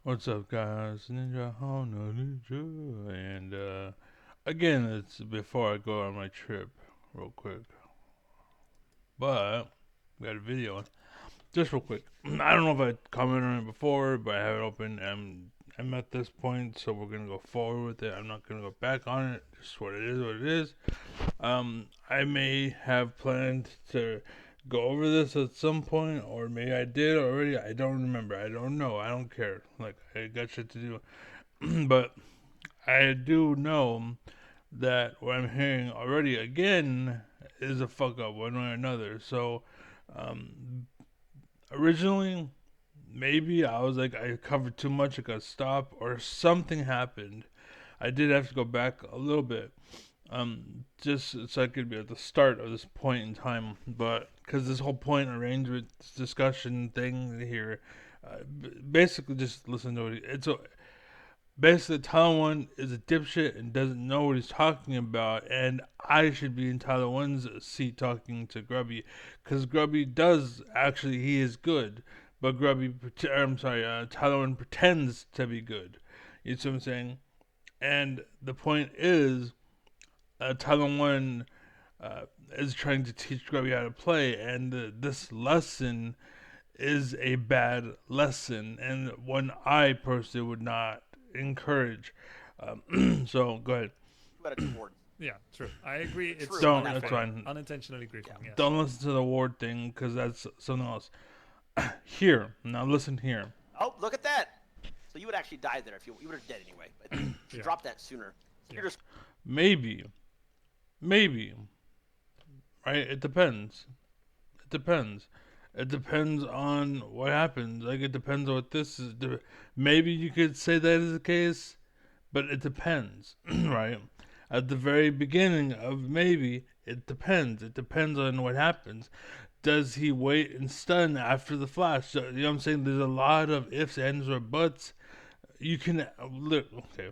What's up, guys? Ninja Hana Ninja. And, again, it's before I go on my trip, real quick. But, we got a video. Just real quick. I don't know if I commented on it before, but I have it open. I'm at this point, so we're gonna go forward with it. I'm not gonna go back on it. Just what it is. I may have planned to go over this at some point, or maybe I did already. I don't remember. I don't know. I don't care. Like, I got shit to do. But I do know that what I'm hearing already again is a fuck up one way or another. So, um, originally, maybe I was like, I covered too much, I got stopped, or something happened. I did have to go back a little bit, just so I could be at the start of this point in time. But because this whole point arrangement discussion thing here, basically just listen to it. Basically, Tyler One is a dipshit and doesn't know what he's talking about, and I should be in Tyler One's seat talking to Grubby, because Grubby does actually, he is good, but Tyler One pretends to be good. You see what I'm saying? And the point is, Tyler One uh, is trying to teach Grubby how to play, and this lesson is a bad lesson, and one I personally would not encourage. So go ahead. But it's Ward. Yeah, true. I agree. It's True on Don't. that That's part. fine. unintentionally griefing. Yeah. Yes. Don't listen to the ward thing because that's something else. Here now, listen here. Oh, look at that. So you would actually die there if you would have dead anyway. But you Yeah. dropped that sooner. So you're just Maybe, maybe, right? It depends. It depends. It depends on what happens. Like it depends on what this is. Maybe you could say that is the case, but it depends, right? At the very beginning of maybe, it depends. It depends on what happens. Does he wait and stun after the flash? So, you know what I'm saying? There's a lot of ifs, ands, or buts. You can okay.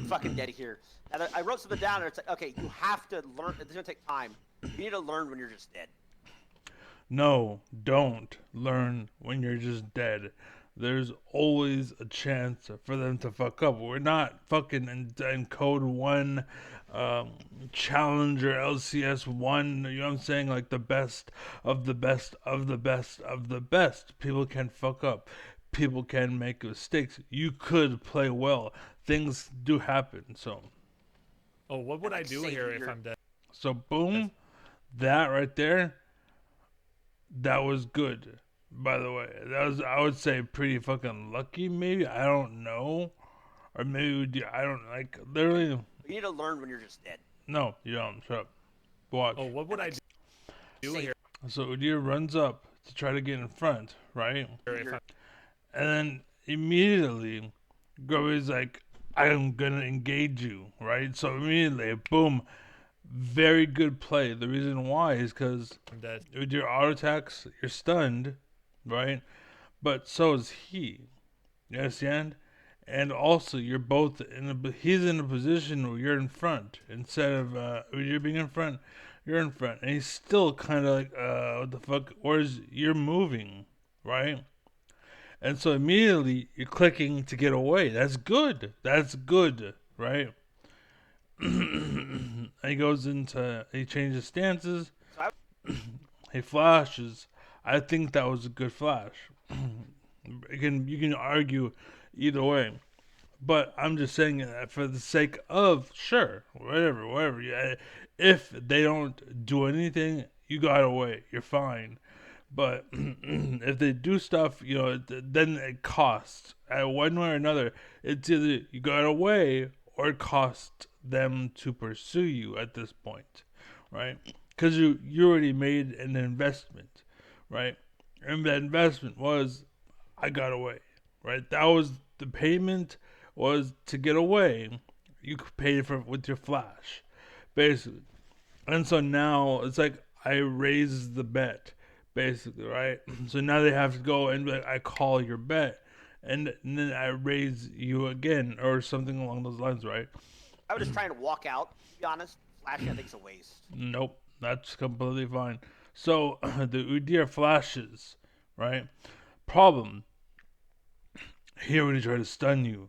fucking dead here. And I wrote something down, and it's like, okay, you have to learn. It's gonna take time. You need to learn when you're just dead. No, don't learn when you're just dead. There's always a chance for them to fuck up. We're not fucking in code one, um, challenger LCS one. You know what I'm saying? Like the best of the best of the best of the best. People can fuck up. People can make mistakes. You could play well. Things do happen. Oh, what would And, I like, do save here if your- I'm dead? So boom, that right there, that was good. By the way, that was, I would say, pretty fucking lucky. Maybe, I don't know, or maybe I don't like literally. You need to learn when you're just dead. No, you don't. Shut up. Watch. Oh, what would I do Save here So Udyr runs up to try to get in front, right? if your- I'm And then immediately, Grubby's like, "I'm gonna engage you," right? So immediately, boom, very good play. The reason why is because dead? with your auto attacks, you're stunned, right? But so is he. You understand? And also, you're both in a. He's in a position where you're in front instead of you're being in front. You're in front, and he's still kind of like, what the fuck? Whereas you're moving, right? And so immediately you're clicking to get away. That's good. That's good, right? He goes into. He changes stances. So He flashes. I think that was a good flash. You can argue either way, but I'm just saying that for the sake of sure, whatever. Yeah, if they don't do anything, you got away. You're fine. But if they do stuff, then it costs. One way or another, it's either you got away or it costs them to pursue you at this point, right? Because you already made an investment, right? And that investment was I got away, right? That was the payment was to get away. You could pay for it with your flash, basically. And so now it's like I raise the bet, basically, right? So now they have to go and be like, I call your bet, and then I raise you again, or something along those lines, right? I was just trying to walk out. To be honest, flashing I think is a waste. Nope, that's completely fine. So the Udyr flashes, right? Problem. hear when he tries to stun you,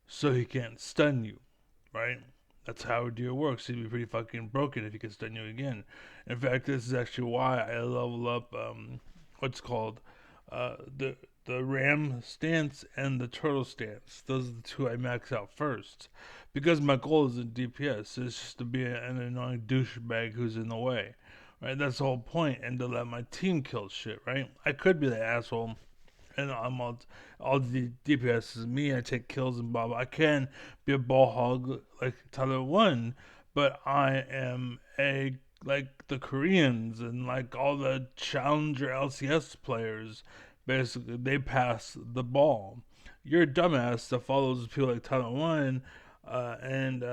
so he can't stun you, right? That's how a deer works. He'd be pretty fucking broken if he could stun you again. In fact, this is actually why I level up what's called the ram stance and the turtle stance. Those are the two I max out first, because my goal isn't DPS. It's just to be an annoying douchebag who's in the way, right? That's the whole point, and to let my team kill shit, right? I could be the asshole, and I'm all the DPS is me. I take kills and blah blah. I can be a ball hog like Tyler One, but I am a like the Koreans and like all the challenger LCS players. Basically, they pass the ball. You're a dumbass that follows people like Tyler One. And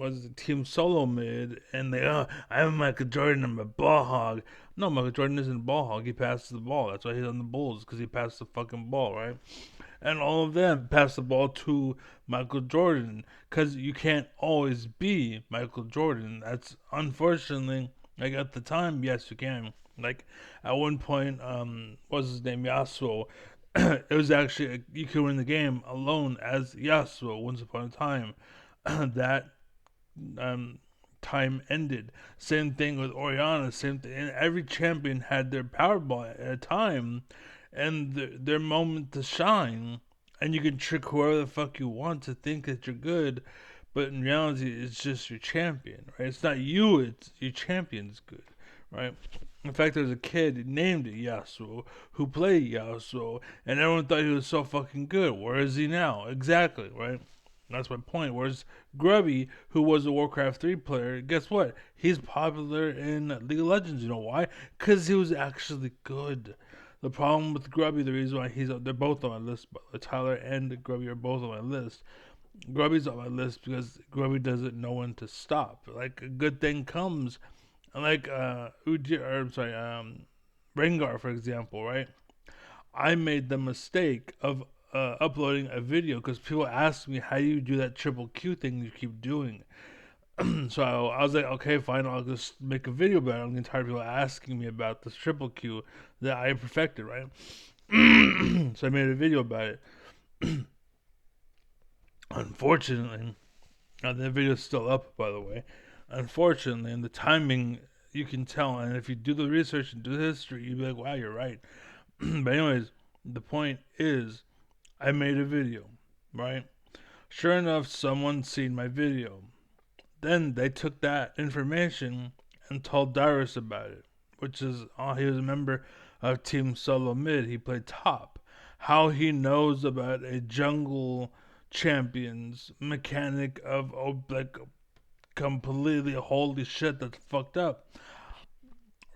was it Team Solo mid, and they I'm Michael Jordan, I'm a ball hog. No, Michael Jordan isn't a ball hog. He passes the ball. That's why he's on the Bulls, because he passed the fucking ball, right? And all of them pass the ball to Michael Jordan, because you can't always be Michael Jordan. That's unfortunately, like at the time, yes, you can. Like at one point, what was his name, Yasuo? It was actually you could win the game alone as Yasuo once upon a time. That time ended. Same thing with Oriana. Same thing. And every champion had their Powerball at a time, and their moment to shine. And you can trick whoever the fuck you want to think that you're good, but in reality, it's just your champion, right? It's not you. It's your champion's good, right? In fact, there's a kid named Yasuo who played Yasuo, and everyone thought he was so fucking good. Where is he now? Exactly, right? That's my point. Whereas Grubby, who was a Warcraft 3 player, guess what? He's popular in League of Legends. You know why? Because he was actually good. The problem with Grubby, the reason why they're both on my list, but Tyler and Grubby are both on my list. Grubby's on my list because Grubby doesn't know when to stop. Like, a good thing comes. Like, Rengar, for example, right? I made the mistake of uploading a video because people ask me, how do you do that triple Q thing you keep doing? So I was like, okay, fine, I'll just make a video about it. I'm getting tired of people asking me about this triple Q that I perfected, right? So I made a video about it. Unfortunately, the video's still up, by the way. Unfortunately, and the timing, you can tell, and if you do the research and do the history, you'd be like, wow, you're right. But anyways, the point is, I made a video, right? Sure enough, someone seen my video. Then they took that information and told Dyrus about it, which is, he was a member of Team Solo Mid. He played top. How he knows about a jungle champion's mechanic of like completely holy shit, that's fucked up,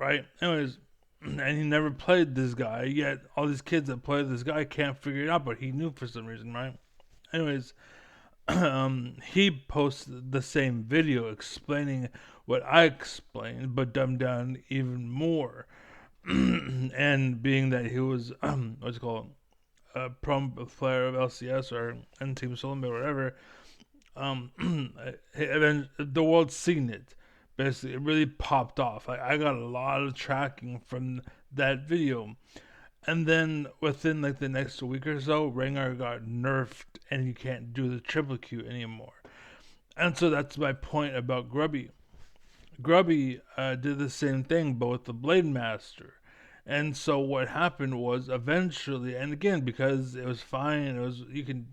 right? Anyways, and he never played this guy, yet all these kids that play this guy can't figure it out, but he knew for some reason, right? Anyways, he posted the same video explaining what I explained, but dumbed down even more. And being that he was, what's it called, a pro player of LCS or N Team Solomon or whatever, the world's seen it. Basically, it really popped off. I got a lot of tracking from that video. And then within like the next week or so, Rengar got nerfed and you can't do the triple Q anymore. And so that's my point about Grubby. Grubby did the same thing, but with the Blade Master. And so what happened was eventually, and again because it was fine, you can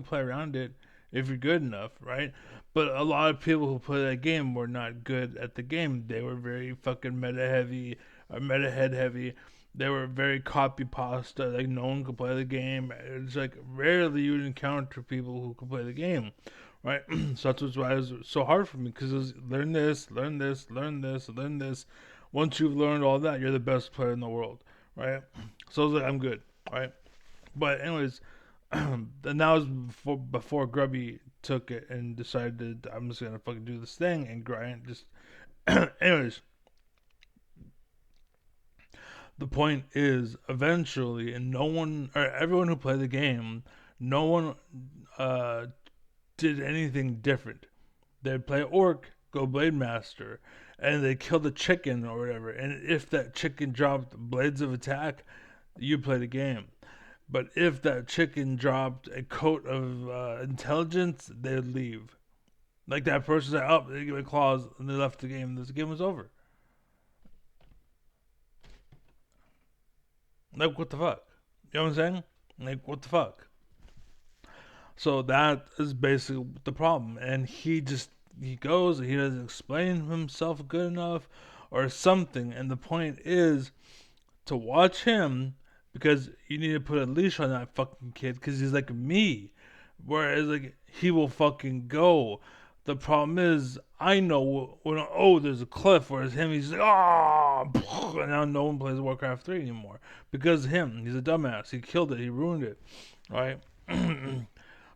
play around it if you're good enough, right? But a lot of people who play that game were not good at the game. They were very fucking meta heavy, or meta head heavy. They were very copy pasta. Like no one could play the game. It's like rarely you'd encounter people who could play the game, right? So that's why it was so hard for me, because it was learn this, learn this, learn this, learn this. Once you've learned all that, you're the best player in the world, right? So I was like, I'm good, right? But anyways, and that was before Grubby took it and decided I'm just gonna fucking do this thing and grind. Just anyways, the point is eventually, and no one or everyone who played the game, no one did anything different. They'd play Orc, go Blade Master, and they kill the chicken or whatever. And if that chicken dropped blades of attack, you play the game. But if that chicken dropped a coat of intelligence, they'd leave. Like that person said, "Oh, they give me claws," and they left the game. This game was over. Like, what the fuck? You know what I'm saying? Like, what the fuck? So that is basically the problem. And he goes, he doesn't explain himself good enough or something. And the point is to watch him, because you need to put a leash on that fucking kid, because he's like me. Whereas, like, he will fucking go. The problem is, I know when, oh, there's a cliff, whereas him, he's like, oh, and now no one plays Warcraft 3 anymore. Because of him, he's a dumbass. He killed it, he ruined it, right?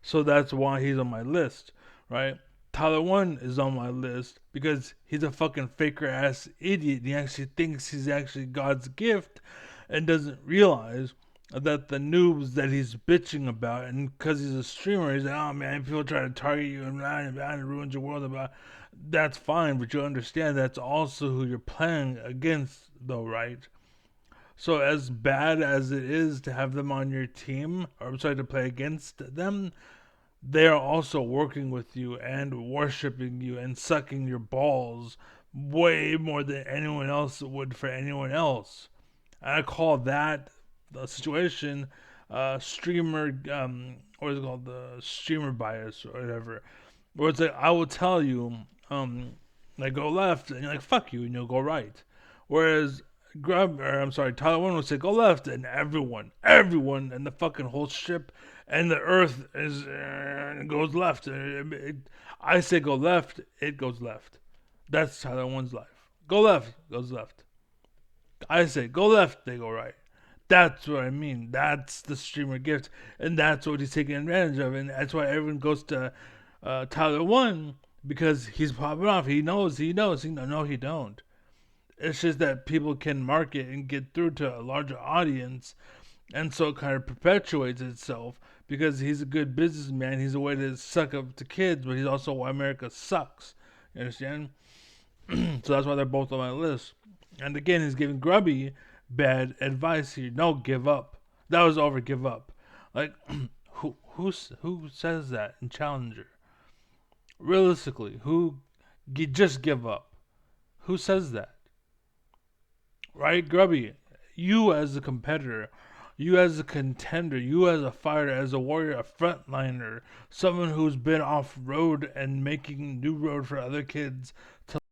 So that's why he's on my list, right? Tyler 1 is on my list because he's a fucking faker ass idiot. He actually thinks he's actually God's gift and doesn't realize that the noobs that he's bitching about, and because he's a streamer, he's like, oh man, people try to target you and it ruins your world. About that's fine, but you understand that's also who you're playing against, though, right? So as bad as it is to have them on your team, or I'm sorry, to play against them, they are also working with you and worshiping you and sucking your balls way more than anyone else would for anyone else. And I call that the situation streamer, what is it called, the streamer bias or whatever. Where it's like, I will tell you, like, go left, and you're like, fuck you, and you'll go right. Whereas Tyler 1 will say go left, and everyone, and the fucking whole ship and the Earth goes left. I say go left, it goes left. That's Tyler 1's life. Go left, goes left. I say go left, they go right. That's what I mean. That's the streamer gift, and that's what he's taking advantage of, and that's why everyone goes to Tyler 1, because he's popping off. He knows. No, he don't. It's just that people can market and get through to a larger audience, and so it kind of perpetuates itself because he's a good businessman. He's a way to suck up to kids, but he's also why America sucks. You understand? So that's why they're both on my list. And again, he's giving Grubby bad advice here. No, give up. That was over. Give up. Like, who says that in Challenger? Realistically, just give up? Who says that? Right, Grubby, you as a competitor, you as a contender, you as a fighter, as a warrior, a frontliner, someone who's been off road and making new road for other kids